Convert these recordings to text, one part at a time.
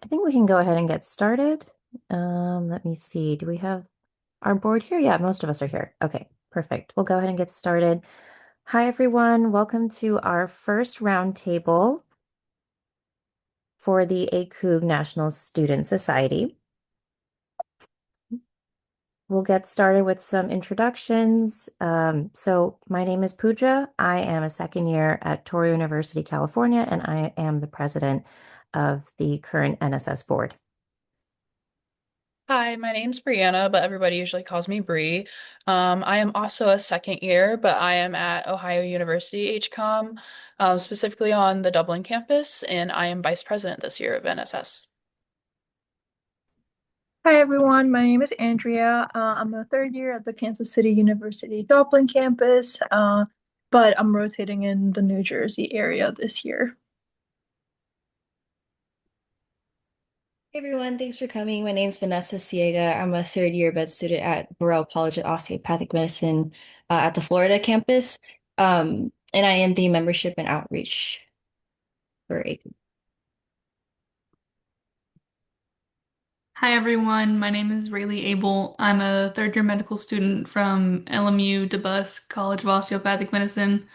think we can go ahead and get started. Let me see. Do we have our board here? Yeah, most of us are here. Okay, perfect. We'll go ahead and get started. Hi, everyone. Welcome to our first roundtable for the ACOOG National Student Society. We'll get started with some introductions. So my name is Pooja. I am a second year at Touro University, California, and I am the president of the current NSS board. Hi, my name's Brianna, but everybody usually calls me Bree. I am also a second year, but I am at Ohio University HCOM, specifically on the Dublin campus, and I am vice president this year of NSS. Hi everyone, my name is Andrea. I'm a third year at the Kansas City University Dublin campus, but I'm rotating in the New Jersey area this year. Hey everyone, thanks for coming. My name's Vanessa Siega. I'm a third year med student at Burrell College of Osteopathic Medicine at the Florida campus. And I am the membership and outreach for ACOOG. Hi everyone, my name is Rayleigh Abel. I'm a third year medical student from LMU DeBus College of Osteopathic Medicine.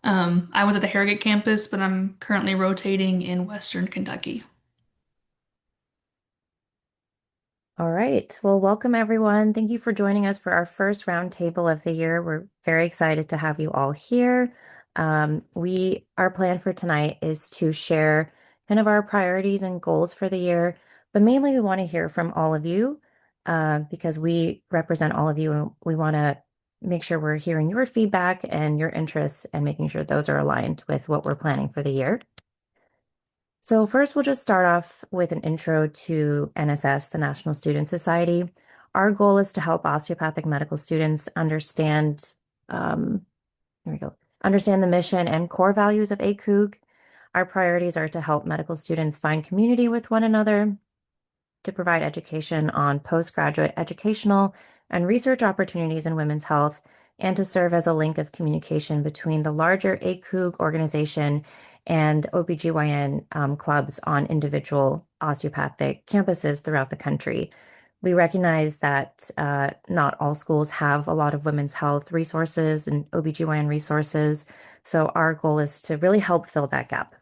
I was at the Harrogate campus, but I'm currently rotating in Western Kentucky. All right. Well, welcome everyone. Thank you for joining us for our first roundtable of the year. We're very excited to have you all here. Our plan for tonight is to share kind of our priorities and goals for the year, but mainly we want to hear from all of you because we represent all of you and we want to make sure we're hearing your feedback and your interests and making sure those are aligned with what we're planning for the year. So first, we'll just start off with an intro to NSS, the National Student Society. Our goal is to help osteopathic medical students understand, understand the mission and core values of ACOOG. Our priorities are to help medical students find community with one another, to provide education on postgraduate educational and research opportunities in women's health, and to serve as a link of communication between the larger ACOOG organization and OBGYN clubs on individual osteopathic campuses throughout the country. We recognize that not all schools have a lot of women's health resources and OBGYN resources, so our goal is to really help fill that gap.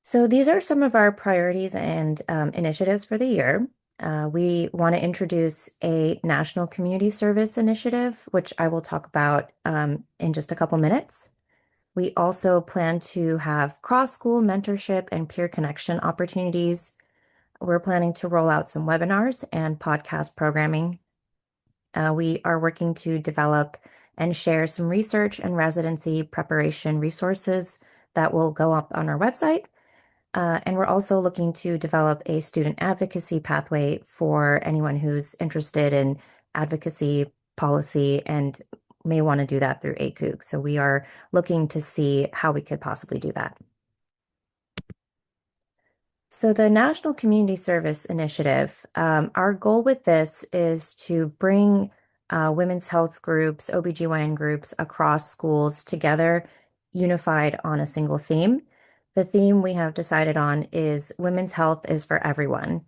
So these are some of our priorities and initiatives for the year. We want to introduce a national community service initiative, which I will talk about in just a couple minutes. We also plan to have cross-school mentorship and peer connection opportunities. We're planning to roll out some webinars and podcast programming. We are working to develop and share some research and residency preparation resources that will go up on our website. And we're also looking to develop a student advocacy pathway for anyone who's interested in advocacy policy and may want to do that through ACOOG. So we are looking to see how we could possibly do that. So the National Community Service Initiative, our goal with this is to bring women's health groups, OBGYN groups across schools together, unified on a single theme. The theme we have decided on is women's health is for everyone.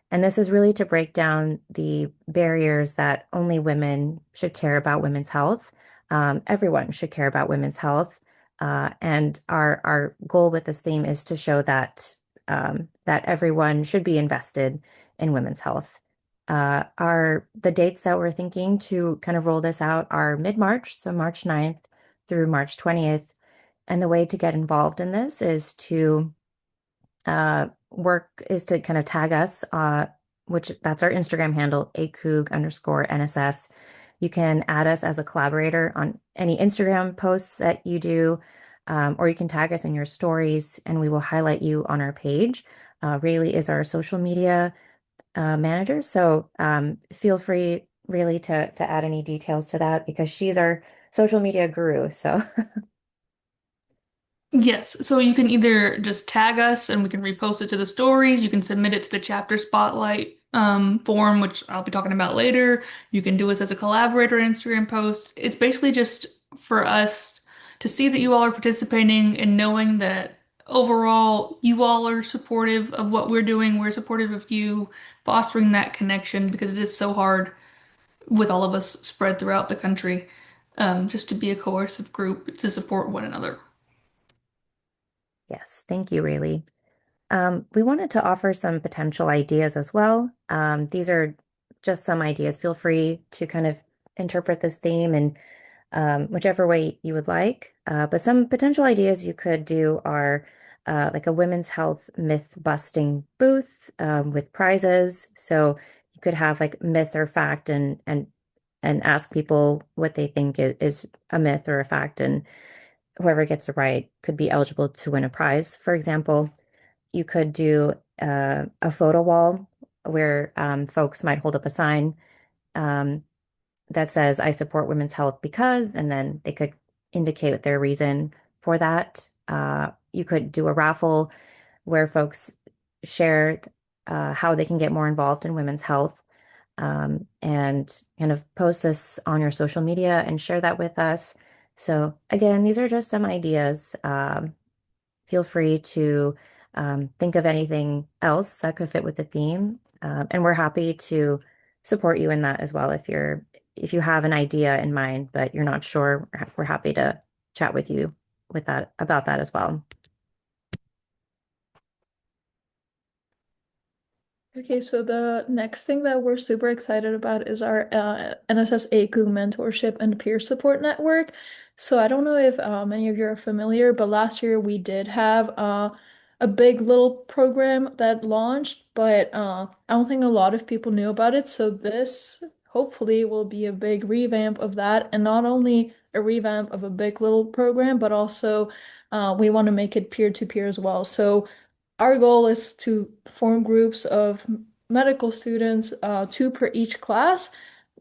And this is really to break down the barriers that only women should care about women's health. Everyone should care about women's health. And our goal with this theme is to show that that everyone should be invested in women's health. The dates that we're thinking to kind of roll this out are mid-March, so March 9th through March 20th. And the way to get involved in this is to kind of tag us, which that's our Instagram handle, ACOOG_NSS. You can add us as a collaborator on any Instagram posts that you do, or you can tag us in your stories and we will highlight you on our page. Rayleigh is our social media manager, so feel free, Rayleigh, to add any details to that because she's our social media guru. So Yes, so you can either just tag us and we can repost it to the stories. You can submit it to the chapter spotlight form, which I'll be talking about later. You can do us as a collaborator Instagram post. It's basically just for us to see that you all are participating and knowing that overall, you all are supportive of what we're doing. We're supportive of you fostering that connection because it is so hard with all of us spread throughout the country, just to be a cohesive group to support one another. Yes, thank you, Rayleigh. We wanted to offer some potential ideas as well. These are just some ideas. Feel free to kind of interpret this theme in whichever way you would like. But some potential ideas you could do are like a women's health myth busting booth with prizes. So you could have like myth or fact and ask people what they think is a myth or a fact, and whoever gets it right could be eligible to win a prize. For example, you could do a photo wall where folks might hold up a sign um, that says, I support women's health because, and then they could indicate their reason for that. You could do a raffle where folks share how they can get more involved in women's health, and kind of post this on your social media and share that with us. So, again, these are just some ideas. Feel free to think of anything else that could fit with the theme. And we're happy to support you in that as well. If you have an idea in mind, but you're not sure, we're happy to chat with you with that about that as well. Okay, so the next thing that we're super excited about is our NSS ACOOG mentorship and peer support network. So I don't know if many of you are familiar, but last year we did have a big little program that launched, but I don't think a lot of people knew about it. So this hopefully will be a big revamp of that, and not only a revamp of a big little program, but also we want to make it peer-to-peer as well. So our goal is to form groups of medical students, two per each class,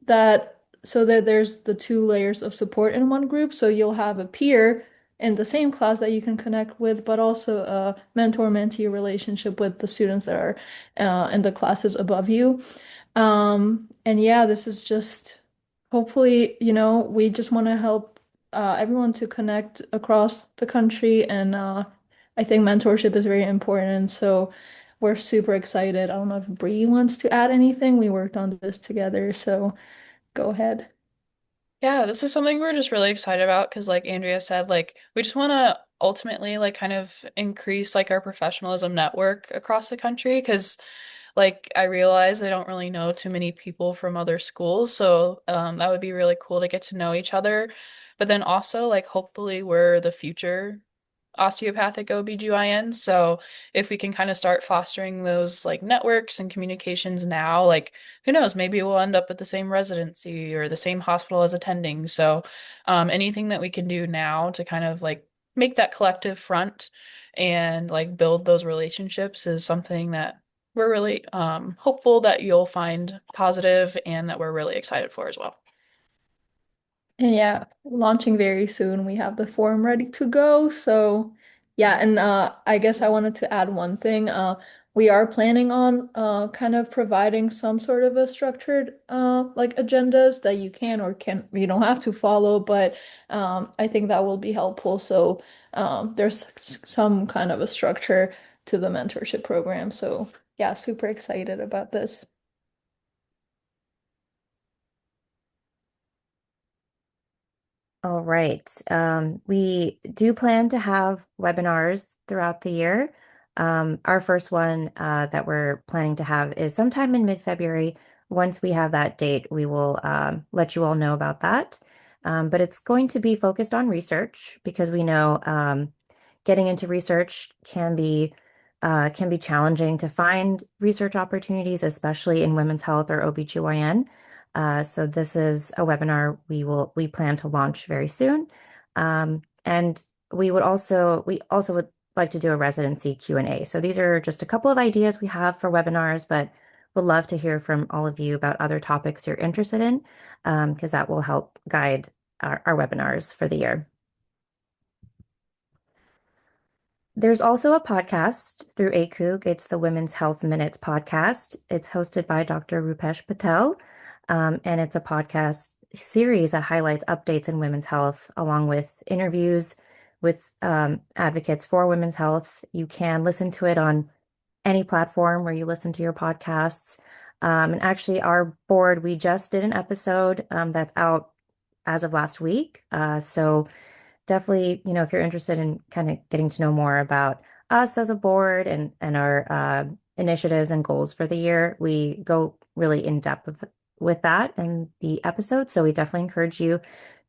that so that there's the two layers of support in one group. So you'll have a peer in the same class that you can connect with, but also a mentor-mentee relationship with the students that are in the classes above you. And yeah, this is just hopefully, we just want to help everyone to connect across the country, and I think mentorship is very important. So we're super excited. I don't know if Bree wants to add anything. We worked on this together, so go ahead. Yeah, this is something we're just really excited about because like Andrea said, like we just want to ultimately like kind of increase like our professionalism network across the country because like I realize I don't really know too many people from other schools, so that would be really cool to get to know each other. But then also like hopefully we're the future osteopathic OBGYNs. So if we can kind of start fostering those like networks and communications now, like who knows, maybe we'll end up at the same residency or the same hospital as attending. So anything that we can do now to kind of like make that collective front and like build those relationships is something that we're really hopeful that you'll find positive and that we're really excited for as well. And yeah, launching very soon. We have the form ready to go. So yeah, and I guess I wanted to add one thing. We are planning on kind of providing some sort of a structured like agendas that you can or can you don't have to follow, but I think that will be helpful. So there's some kind of a structure to the mentorship program. So yeah, super excited about this. All right. We do plan to have webinars throughout the year. Our first one that we're planning to have is sometime in mid-February. Once we have that date, we will let you all know about that. But it's going to be focused on research because we know getting into research can be challenging to find research opportunities, especially in women's health or OBGYN. So this is a webinar we plan to launch very soon. And we also would like to do a residency Q&A. So these are just a couple of ideas we have for webinars, but would love to hear from all of you about other topics you're interested in, because that will help guide our webinars for the year. There's also a podcast through ACOOG. It's the Women's Health Minutes podcast. It's hosted by Dr. Rupesh Patel, and it's a podcast series that highlights updates in women's health, along with interviews with advocates for women's health. You can listen to it on any platform where you listen to your podcasts. And actually, our board, we just did an episode that's out as of last week. So definitely, if you're interested in kind of getting to know more about us as a board and our initiatives and goals for the year, we go really in depth with that in the episode. So we definitely encourage you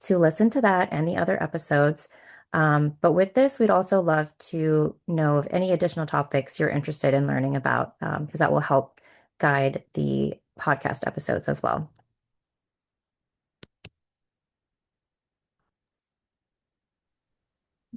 to listen to that and the other episodes. But with this, we'd also love to know of any additional topics you're interested in learning about, because that will help guide the podcast episodes as well.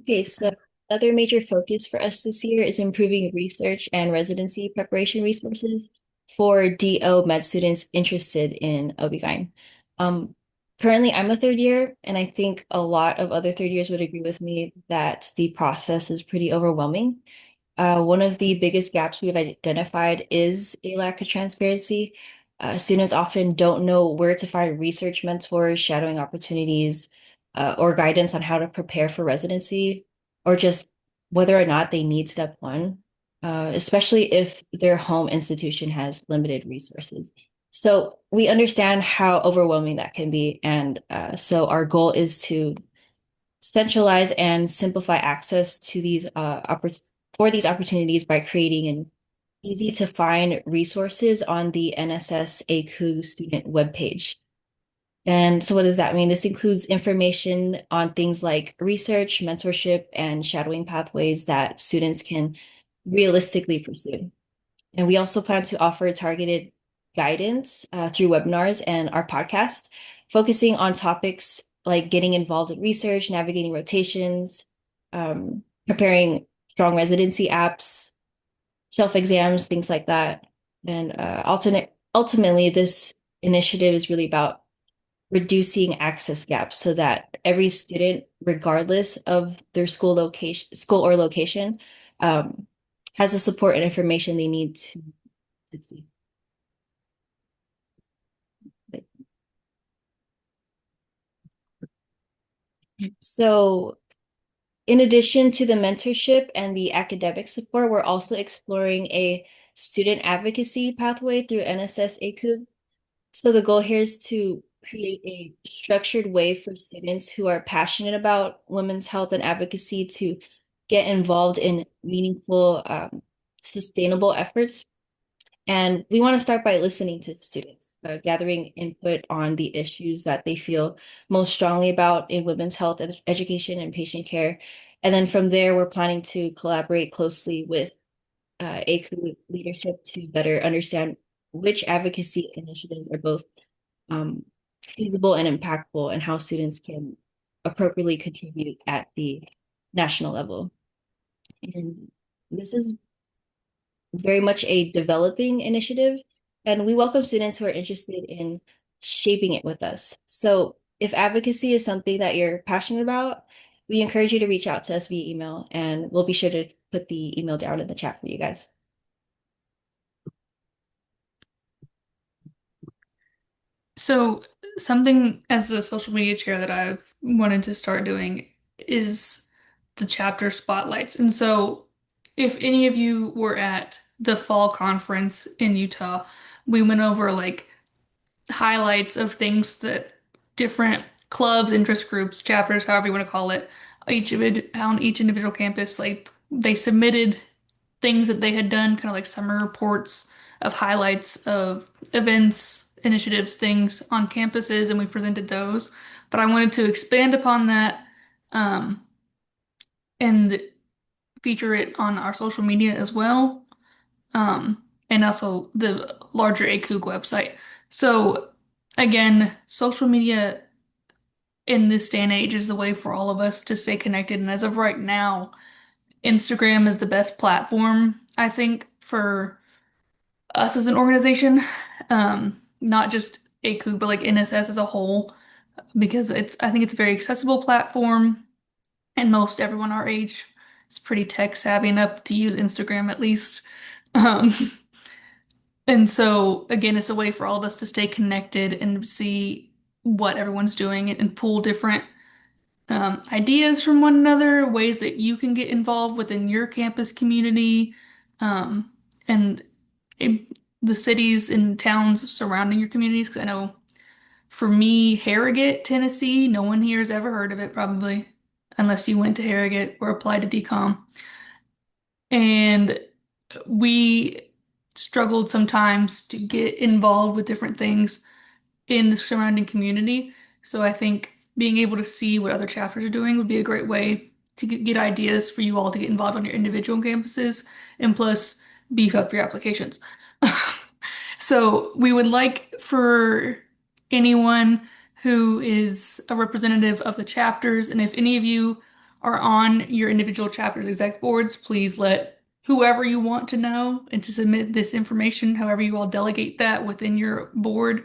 Okay, so another major focus for us this year is improving research and residency preparation resources for DO med students interested in OB/GYN. Um, Currently, I'm a third year, and I think a lot of other third years would agree with me that the process is pretty overwhelming. One of the biggest gaps we've identified is a lack of transparency. Students often don't know where to find research mentors, shadowing opportunities, or guidance on how to prepare for residency, or just whether or not they need step one, especially if their home institution has limited resources. So we understand how overwhelming that can be. And so our goal is to centralize and simplify access to these opportunities by creating an easy to find resources on the NSS ACOOG student webpage. And so what does that mean? This includes information on things like research, mentorship, and shadowing pathways that students can realistically pursue. And we also plan to offer targeted guidance through webinars and our podcast, focusing on topics like getting involved in research, navigating rotations, preparing strong residency apps, shelf exams, things like that. And ultimately, this initiative is really about reducing access gaps so that every student, regardless of their school or location, um, has the support and information they need to succeed. So, in addition to the mentorship and the academic support, we're also exploring a student advocacy pathway through NSS ACOOG. So the goal here is to create a structured way for students who are passionate about women's health and advocacy to get involved in meaningful, sustainable efforts. And we want to start by listening to students, gathering input on the issues that they feel most strongly about in women's health education and patient care. And then from there, we're planning to collaborate closely with ACOOG leadership to better understand which advocacy initiatives are both feasible and impactful, and how students can appropriately contribute at the national level. And this is very much a developing initiative, and we welcome students who are interested in shaping it with us. So if advocacy is something that you're passionate about, we encourage you to reach out to us via email, and we'll be sure to put the email down in the chat for you guys. So, something as a social media chair that I've wanted to start doing is the chapter spotlights. And so, if any of you were at the fall conference in Utah, we went over like highlights of things that different clubs, interest groups, chapters, however you want to call it, each of it on each individual campus, like they submitted things that they had done, kind of like summer reports of highlights of events, initiatives, things on campuses, and we presented those. But I wanted to expand upon that um, and feature it on our social media as well, and also the larger ACOOG website. So, again, social media in this day and age is the way for all of us to stay connected. And as of right now, Instagram is the best platform, I think, for us as an organization, not just ACOOG, but like NSS as a whole, because I think it's a very accessible platform, and most everyone our age is pretty tech savvy enough to use Instagram at least. Um, and so again, it's a way for all of us to stay connected and see what everyone's doing and pull different ideas from one another, ways that you can get involved within your campus community, um, and it, the cities and towns surrounding your communities. Because I know for me, Harrogate, Tennessee, no one here has ever heard of it, probably, unless you went to Harrogate or applied to DCOM. And we struggled sometimes to get involved with different things in the surrounding community. So I think being able to see what other chapters are doing would be a great way to get ideas for you all to get involved on your individual campuses and plus beef up your applications. So we would like for anyone who is a representative of the chapters, and if any of you are on your individual chapters exec boards, please let whoever you want to know and to submit this information, however you all delegate that within your board.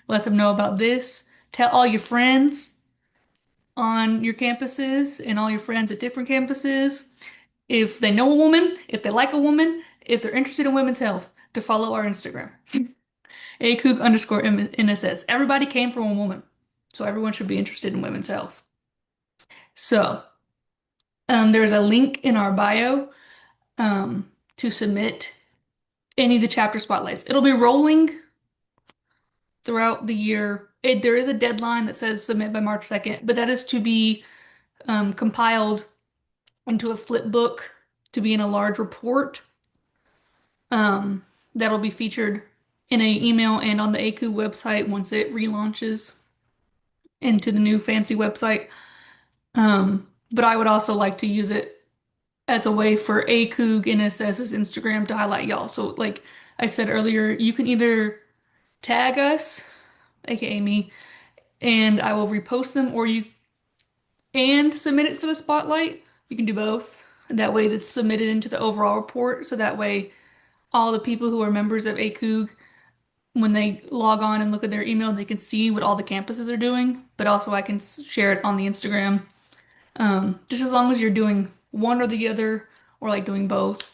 Let them know about this. Tell all your friends on your campuses and all your friends at different campuses if they know a woman, if they like a woman, if they're interested in women's health, to follow our Instagram. ACOOG underscore NSS. Everybody came from a woman, so everyone should be interested in women's health. So, there's a link in our bio to submit any of the chapter spotlights. It'll be rolling throughout the year. There is a deadline that says submit by March 2nd, but that is to be compiled into a flip book to be in a large report that'll be featured in an email and on the ACOOG website once it relaunches into the new fancy website. But I would also like to use it as a way for ACOOG NSS's Instagram to highlight y'all. So, like I said earlier, you can either tag us, aka me, and I will repost them, or you and submit it for the spotlight. You can do both. That way, it's submitted into the overall report. So that way, all the people who are members of ACOOG, when they log on and look at their email, they can see what all the campuses are doing. But also, I can share it on the Instagram. Just as long as you're doing one or the other, or like doing both.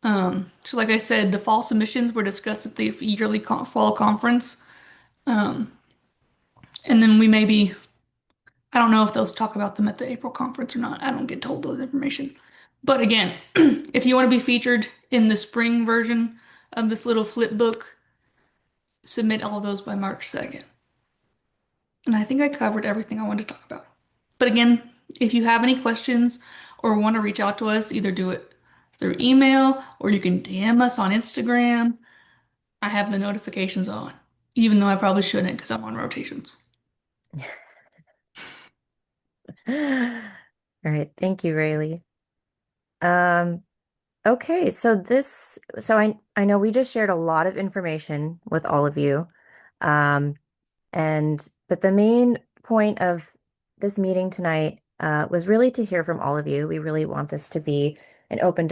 So, like I said, the fall submissions were discussed at the yearly fall conference. Um, and then we maybe I don't know if they'll talk about them at the April conference or not. I don't get told those information. But again, if you want to be featured in the spring version of this little flip book, submit all of those by March 2nd. And I think I covered everything I wanted to talk about. But again, if you have any questions or want to reach out to us, either do it through email or you can DM us on Instagram. I have the notifications on, even though I probably shouldn't because I'm on rotations. All right, thank you, Rayleigh. Um, okay, so I know we just shared a lot of information with all of you. Um, but the main point of this meeting tonight was really to hear from all of you. We really want this to be an open